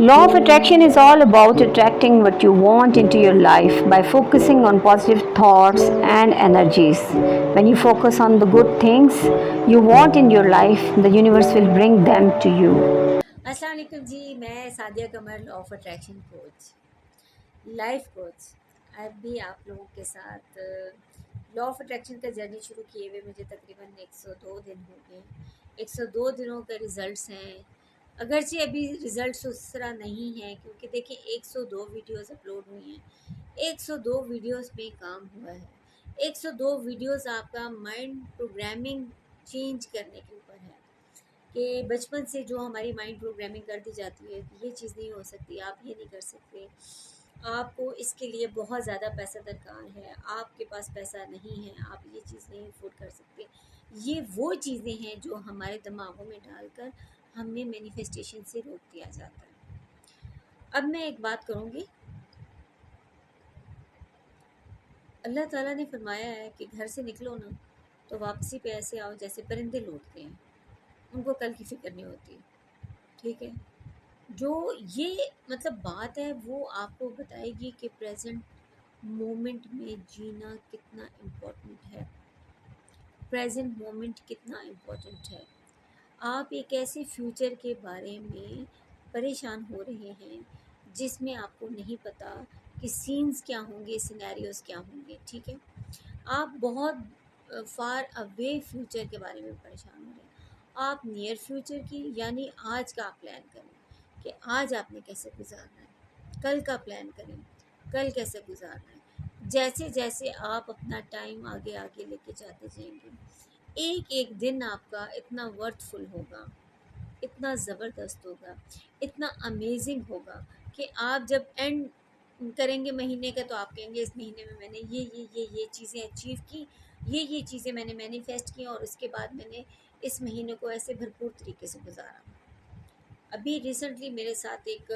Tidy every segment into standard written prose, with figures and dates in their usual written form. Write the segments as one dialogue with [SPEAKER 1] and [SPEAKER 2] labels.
[SPEAKER 1] Law of attraction is all about attracting what you want into your life by focusing on positive thoughts and energies. When you focus on the good things you want in your life, the universe will bring them to you.
[SPEAKER 2] अस्सलाम वालेकुम जी। मैं Sadia Qamar, law of attraction coach, life coach. अब भी आप लोगों के साथ लॉ ऑफ अट्रैक्शन का जर्नी शुरू किए हुए मुझे तकरीबन 102 दिन हो गए। 102 दिनों के रिज़ल्ट्स हैं। अगरचे अभी रिज़ल्ट्स उस तरह नहीं हैं क्योंकि देखिए 102 वीडियोस अपलोड हुई हैं। 102 वीडियोस में काम हुआ है। 102 वीडियोस आपका माइंड प्रोग्रामिंग चेंज करने के ऊपर है कि बचपन से जो हमारी माइंड प्रोग्रामिंग कर दी जाती है कि ये चीज़ नहीं हो सकती, आप ये नहीं कर सकते, आपको इसके लिए बहुत ज़्यादा पैसा दरकार है, आपके पास पैसा नहीं है, आप ये चीज़ नहीं अफोर्ड कर सकते। ये वो चीज़ें हैं जो हमारे दिमागों में डालकर हमें मैनिफेस्टेशन से रोक दिया जाता है। अब मैं एक बात करूँगी, अल्लाह ताला ने फरमाया है कि घर से निकलो ना तो वापसी पे ऐसे आओ जैसे परिंदे लौटते हैं, उनको कल की फ़िक्र नहीं होती। ठीक है? जो ये मतलब बात है वो आपको बताएगी कि प्रेजेंट मोमेंट में जीना कितना इम्पोर्टेंट है, प्रेजेंट मोमेंट कितना इम्पोर्टेंट है। आप एक ऐसे फ्यूचर के बारे में परेशान हो रहे हैं जिसमें आपको नहीं पता कि सीन्स क्या होंगे, सिनेरियोज क्या होंगे। ठीक है, आप बहुत फार अवे फ्यूचर के बारे में परेशान हो रहे हैं। आप नियर फ्यूचर की यानी आज का प्लान करें कि आज आपने कैसे गुजारना है, कल का प्लान करें कल कैसे गुजारना है। जैसे जैसे आप अपना टाइम आगे आगे लेके जाते जाएंगे, एक एक दिन आपका इतना वर्थफुल होगा, इतना ज़बरदस्त होगा, इतना अमेजिंग होगा कि आप जब एंड करेंगे महीने का तो आप कहेंगे इस महीने में मैंने ये चीज़ें अचीव की, ये चीज़ें मैंने मैनिफेस्ट की और उसके बाद मैंने इस महीने को ऐसे भरपूर तरीके से गुजारा। अभी रिसेंटली मेरे साथ एक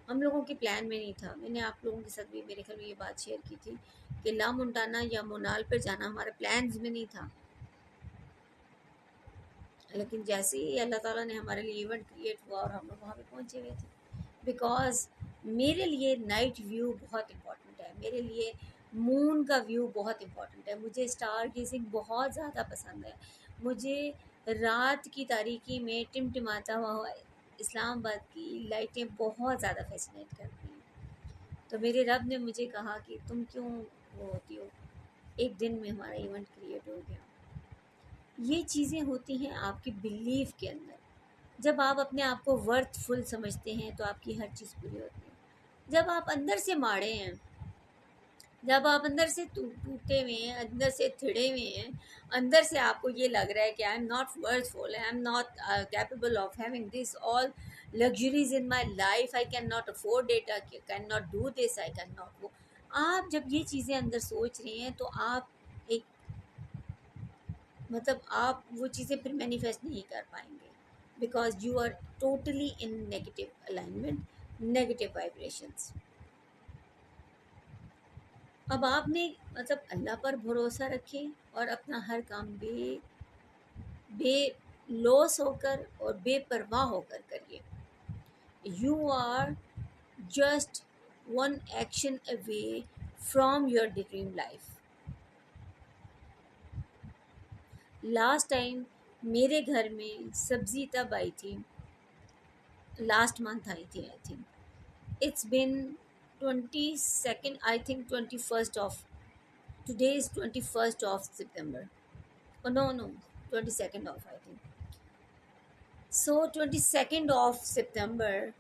[SPEAKER 2] हम लोगों के प्लान में नहीं था, मैंने आप लोगों के साथ भी मेरे ख्याल में ये बात शेयर की थी कि ला मुंटाना या मोनाल पर जाना हमारे प्लान्स में नहीं था, लेकिन जैसे ही अल्लाह ताला ने हमारे लिए इवेंट क्रिएट हुआ और हम लोग वहाँ पे पहुँचे हुए थे। बिकॉज़ मेरे लिए नाइट व्यू बहुत इम्पोर्टेंट है, मेरे लिए मून का व्यू बहुत इम्पोर्टेंट है, मुझे स्टार गेजिंग बहुत ज़्यादा पसंद है, मुझे रात की तारीकी में टिमटिमाता हुआ इस्लामाबाद की लाइटें बहुत ज़्यादा फैसिनेट करती हैं। तो मेरे रब ने मुझे कहा कि तुम क्यों वो होती हो, एक दिन में हमारा इवेंट क्रिएट हो गया। ये चीज़ें होती हैं आपकी बिलीफ के अंदर। जब आप अपने आप को वर्थफुल समझते हैं तो आपकी हर चीज़ पूरी होती है। जब आप अंदर से माड़े हैं, जब आप अंदर से टूटे हुए हैं, अंदर से थिड़े हुए हैं, अंदर से आपको ये लग रहा है कि I am not worthful, I am not capable of having this all luxuries in my life, I can not afford it, I can not do this, I can not वो। आप जब ये चीज़ें अंदर सोच रहे हैं तो आप एक मतलब आप वो चीज़ें फिर मैनिफेस्ट नहीं कर पाएंगे because you are totally in negative alignment, negative vibrations. अब आपने मतलब अल्लाह पर भरोसा रखें और अपना हर काम बे लॉस होकर और बेपरवाह होकर करिए। You are just one action away from your dream life. Last time मेरे घर में सब्जी तब आई थी, लास्ट मंथ आई थी I think. It's been 22nd, I think 21st of today is 21st of September, no no 22nd of I think, so 22nd of September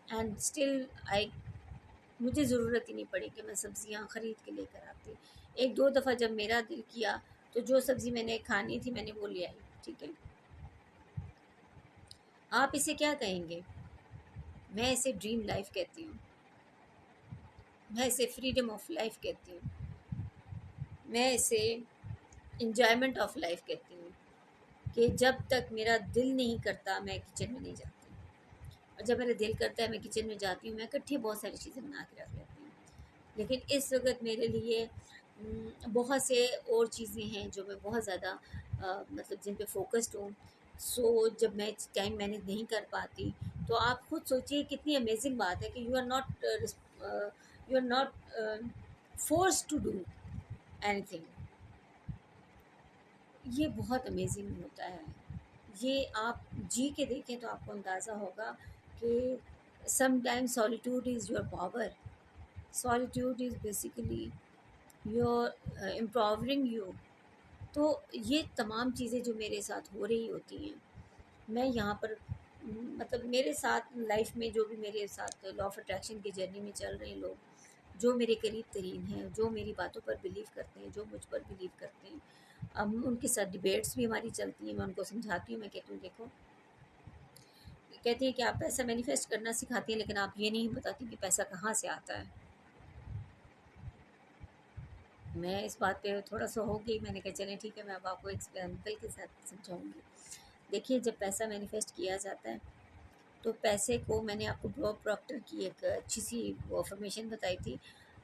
[SPEAKER 2] and still I मुझे ज़रूरत ही नहीं पड़ी कि मैं सब्जियां ख़रीद के लेकर आती। एक दो दफ़ा जब मेरा दिल किया तो जो सब्ज़ी मैंने खानी थी मैंने वो ले आई। ठीक है, आप इसे क्या कहेंगे? मैं इसे ड्रीम लाइफ कहती हूँ, मैं इसे फ्रीडम ऑफ लाइफ कहती हूँ, मैं इसे इंजॉयमेंट ऑफ लाइफ कहती हूँ कि जब तक मेरा दिल नहीं करता मैं किचन में नहीं जाती, और जब मेरा दिल करता है मैं किचन में जाती हूँ, मैं इकट्ठी बहुत सारी चीज़ें बना के रख लेती हूँ। लेकिन इस वक्त मेरे लिए बहुत से और चीज़ें हैं जो मैं बहुत ज़्यादा मतलब जिन पे फोकस्ड हूँ। सो जब मैं टाइम मैनेज नहीं कर पाती, तो आप खुद सोचिए कितनी अमेजिंग बात है कि you are not force to do anything. ये बहुत अमेजिंग होता है। ये आप जी के देखें तो आपको अंदाज़ा होगा कि sometimes solitude is your power. Solitude is basically your empowering you. तो ये तमाम चीज़ें जो मेरे साथ हो रही होती हैं, मैं यहाँ पर मतलब मेरे साथ लाइफ में जो भी मेरे साथ लॉ ऑफ अट्रैक्शन की जर्नी में चल रहे हैं लोग, जो मेरे करीब तरीन हैं, जो मेरी बातों पर बिलीव करते हैं, जो मुझ पर बिलीव करते हैं, अब उनके साथ डिबेट्स भी हमारी चलती हैं। मैं उनको समझाती हूँ, मैं कहती हूँ देखो, कहती है कि आप पैसा मैनिफेस्ट करना सिखाती हैं, लेकिन आप ये नहीं बताती कि पैसा कहाँ से आता है। मैं इस बात पे थोड़ा सा हो गई, मैंने कहा चलें ठीक है, मैं अब आपको एग्जाम्पल के साथ समझाऊंगी। देखिए, जब पैसा मैनिफेस्ट किया जाता है, तो पैसे को मैंने आपको बॉब प्रॉक्टर की एक अच्छी सी वो इन्फॉर्मेशन बताई थी।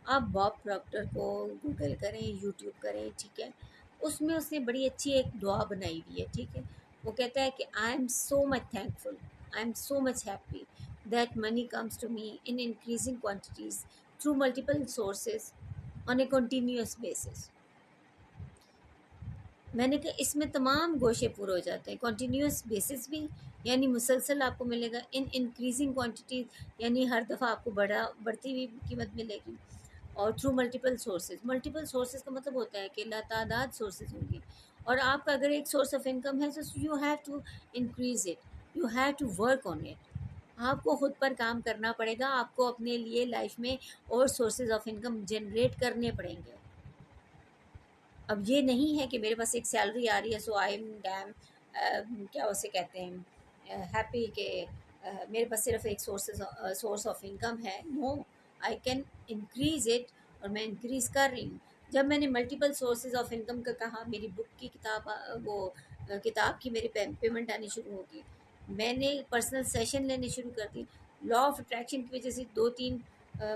[SPEAKER 2] आप बॉब प्रॉक्टर को गूगल करें, यूट्यूब करें, ठीक है। उसमें उसने बड़ी अच्छी एक दुआ बनाई हुई है, ठीक है। वो कहता है कि I am so much thankful, I am so much happy that money comes to me in increasing quantities through multiple sources on a continuous basis. मैंने कहा इसमें तमाम गोशे पूरे हो जाते हैं। कॉन्टीन्यूस बेसिस भी, यानी मुसलसल आपको मिलेगा। इन इंक्रीजिंग क्वांटिटीज़, यानी हर दफ़ा आपको बढ़ती हुई कीमत मिलेगी। और थ्रू मल्टीपल सोर्सेज का मतलब होता है कि लातादाद सोर्सेज होंगे। और आपका अगर एक सोर्स ऑफ इनकम है तो you have to increase it, you have to work on it. आपको खुद पर काम करना पड़ेगा, आपको अपने लिए लाइफ में और सोर्सेज ऑफ इनकम जनरेट करने पड़ेंगे। अब ये नहीं है कि मेरे पास एक सैलरी आ रही है सो आई एम डैम क्या उसे कहते हैं हैप्पी के मेरे पास सिर्फ एक सोर्स ऑफ इनकम है। No, I can increase it, और मैं इंक्रीज कर रही हूँ। जब मैंने मल्टीपल सोर्सेज ऑफ इनकम का कहा, मेरी बुक की किताब किताब की मेरी पेमेंट आनी शुरू होगी। मैंने पर्सनल सेशन लेने शुरू कर दी। लॉ ऑफ अट्रैक्शन की वजह से 2-3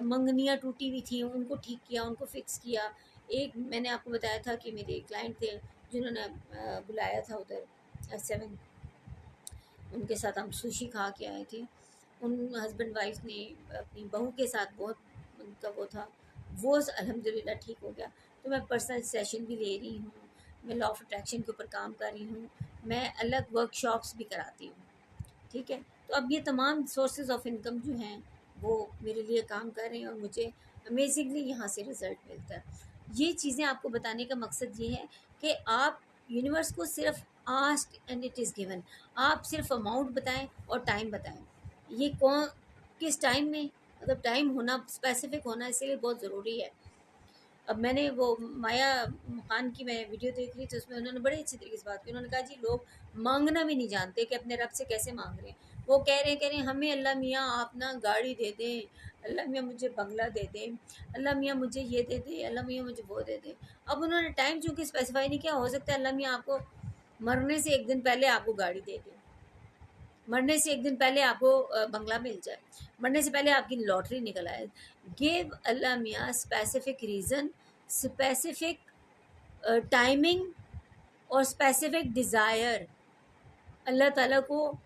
[SPEAKER 2] मंगनियाँ टूटी हुई थी, उनको ठीक किया, उनको फिक्स किया। एक मैंने आपको बताया था कि मेरे क्लाइंट थे जिन्होंने बुलाया था उधर 7, उनके साथ हम सुशी खा के आए थे। उन हस्बैंड वाइफ ने अपनी बहू के साथ बहुत उनका वो था, वो अल्हम्दुलिल्लाह ठीक हो गया। तो मैं पर्सनल सेशन भी ले रही हूँ, मैं लॉ ऑफ अट्रैक्शन के ऊपर काम कर रही हूँ, मैं अलग वर्कशॉप्स भी कराती हूँ, ठीक है। तो अब ये तमाम सोर्सेज ऑफ इनकम जो हैं वो मेरे लिए काम कर रहे हैं, और मुझे अमेजिंगली यहाँ से रिज़ल्ट मिलता है। ये चीज़ें आपको बताने का मकसद ये है कि आप यूनिवर्स को सिर्फ ask and it is given. आप सिर्फ अमाउंट बताएं और टाइम बताएं। ये कौन किस टाइम में, मतलब टाइम होना, स्पेसिफिक होना इसलिए बहुत ज़रूरी है। अब मैंने वो माया खान की मैं वीडियो देख रही थी, उसमें उन्होंने बड़ी अच्छी तरीके से बात की। उन्होंने कहा जी लोग मांगना भी नहीं जानते कि अपने रब से कैसे मांग रहे हैं। वो कह रहे हैं हमें अल्लाह मियाँ आप ना गाड़ी दे दें, अल्लाह मियाँ मुझे बंगला दे दें, अल्लाह मियाँ मुझे ये दे दें, अल्लाह मियाँ मुझे वो दे दें। अब उन्होंने टाइम चूँकि स्पेसिफाई नहीं किया, हो सकता है अल्लाह मियाँ आपको मरने से एक दिन पहले आपको गाड़ी दे दें, मरने से एक दिन पहले आपको बंगला मिल जाए, मरने से पहले आपकी लॉटरी निकल आए। गिव अल्लाह मियाँ स्पेसिफिक रीज़न, स्पेसिफिक टाइमिंग और स्पेसिफिक डिज़ायर। अल्लाह ताला को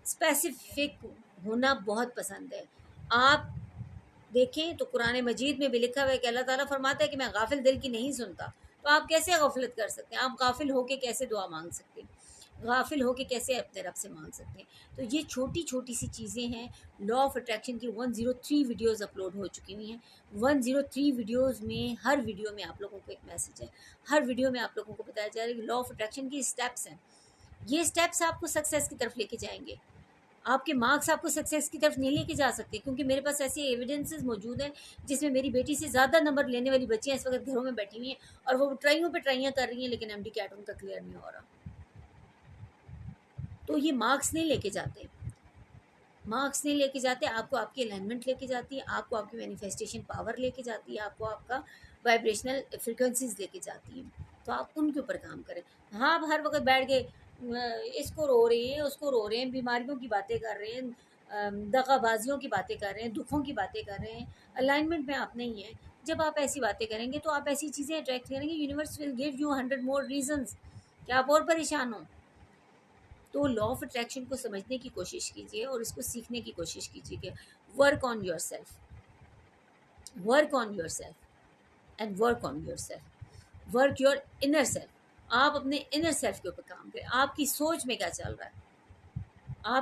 [SPEAKER 2] स्पेसिफिक होना बहुत पसंद है। आप देखें तो कुरान मजीद में भी लिखा हुआ है कि अल्लाह ताला फरमाता है कि मैं गाफिल दिल की नहीं सुनता। तो आप कैसे गफलत कर सकते हैं? आप गाफिल होके कैसे दुआ मांग सकते हैं? गाफिल होके कैसे अपने रब से मांग सकते हैं? तो ये छोटी छोटी सी चीज़ें हैं। लॉ ऑफ अट्रैक्शन की 103 वीडियोज़ अपलोड हो चुकी हुई हैं। 103 वीडियोज़ में हर वीडियो में आप लोगों को एक मैसेज है, हर वीडियो में आप लोगों को बताया जा रहा है कि लॉ ऑफ अट्रैक्शन की स्टेप्स हैं। ये स्टेप्स आपको सक्सेस की तरफ लेके जाएंगे। आपके मार्क्स आपको सक्सेस की तरफ नहीं लेके जा सकते, क्योंकि मेरे पास ऐसी एविडेंसेस मौजूद हैं जिसमें मेरी बेटी से ज़्यादा नंबर लेने वाली बच्चियाँ इस वक्त घरों में बैठी हुई हैं, और वो ट्राइयों पे ट्राइयाँ कर रही हैं, लेकिन एमडी कैट उनका क्लियर नहीं हो रहा। तो ये मार्क्स नहीं लेके जाते, मार्क्स नहीं लेके जाते, आपको आपकी अलाइनमेंट लेके जाती है, आपको आपकी मैनिफेस्टेशन पावर लेके जाती है, आपको आपका वाइब्रेशनल फ्रिक्वेंसीज लेके जाती है। तो आप उनके ऊपर काम करें। हाँ, आप हर वक्त बैठ के इसको रो रहे हैं, उसको रो रहे हैं, बीमारियों की बातें कर रहे हैं, दगाबाजियों की बातें कर रहे हैं, दुखों की बातें कर रहे हैं, अलाइनमेंट में आप नहीं हैं। जब आप ऐसी बातें करेंगे तो आप ऐसी चीज़ें अट्रैक्ट करेंगे। Universe will give you 100 more reasons कि आप और परेशान हो। तो लॉ ऑफ अट्रैक्शन को समझने की कोशिश कीजिए और इसको सीखने की कोशिश कीजिए। Work on your self, work on your self and work on your self, work your inner self. आप अपने इनर सेल्फ के ऊपर काम करें, आपकी सोच में क्या चल रहा है, आप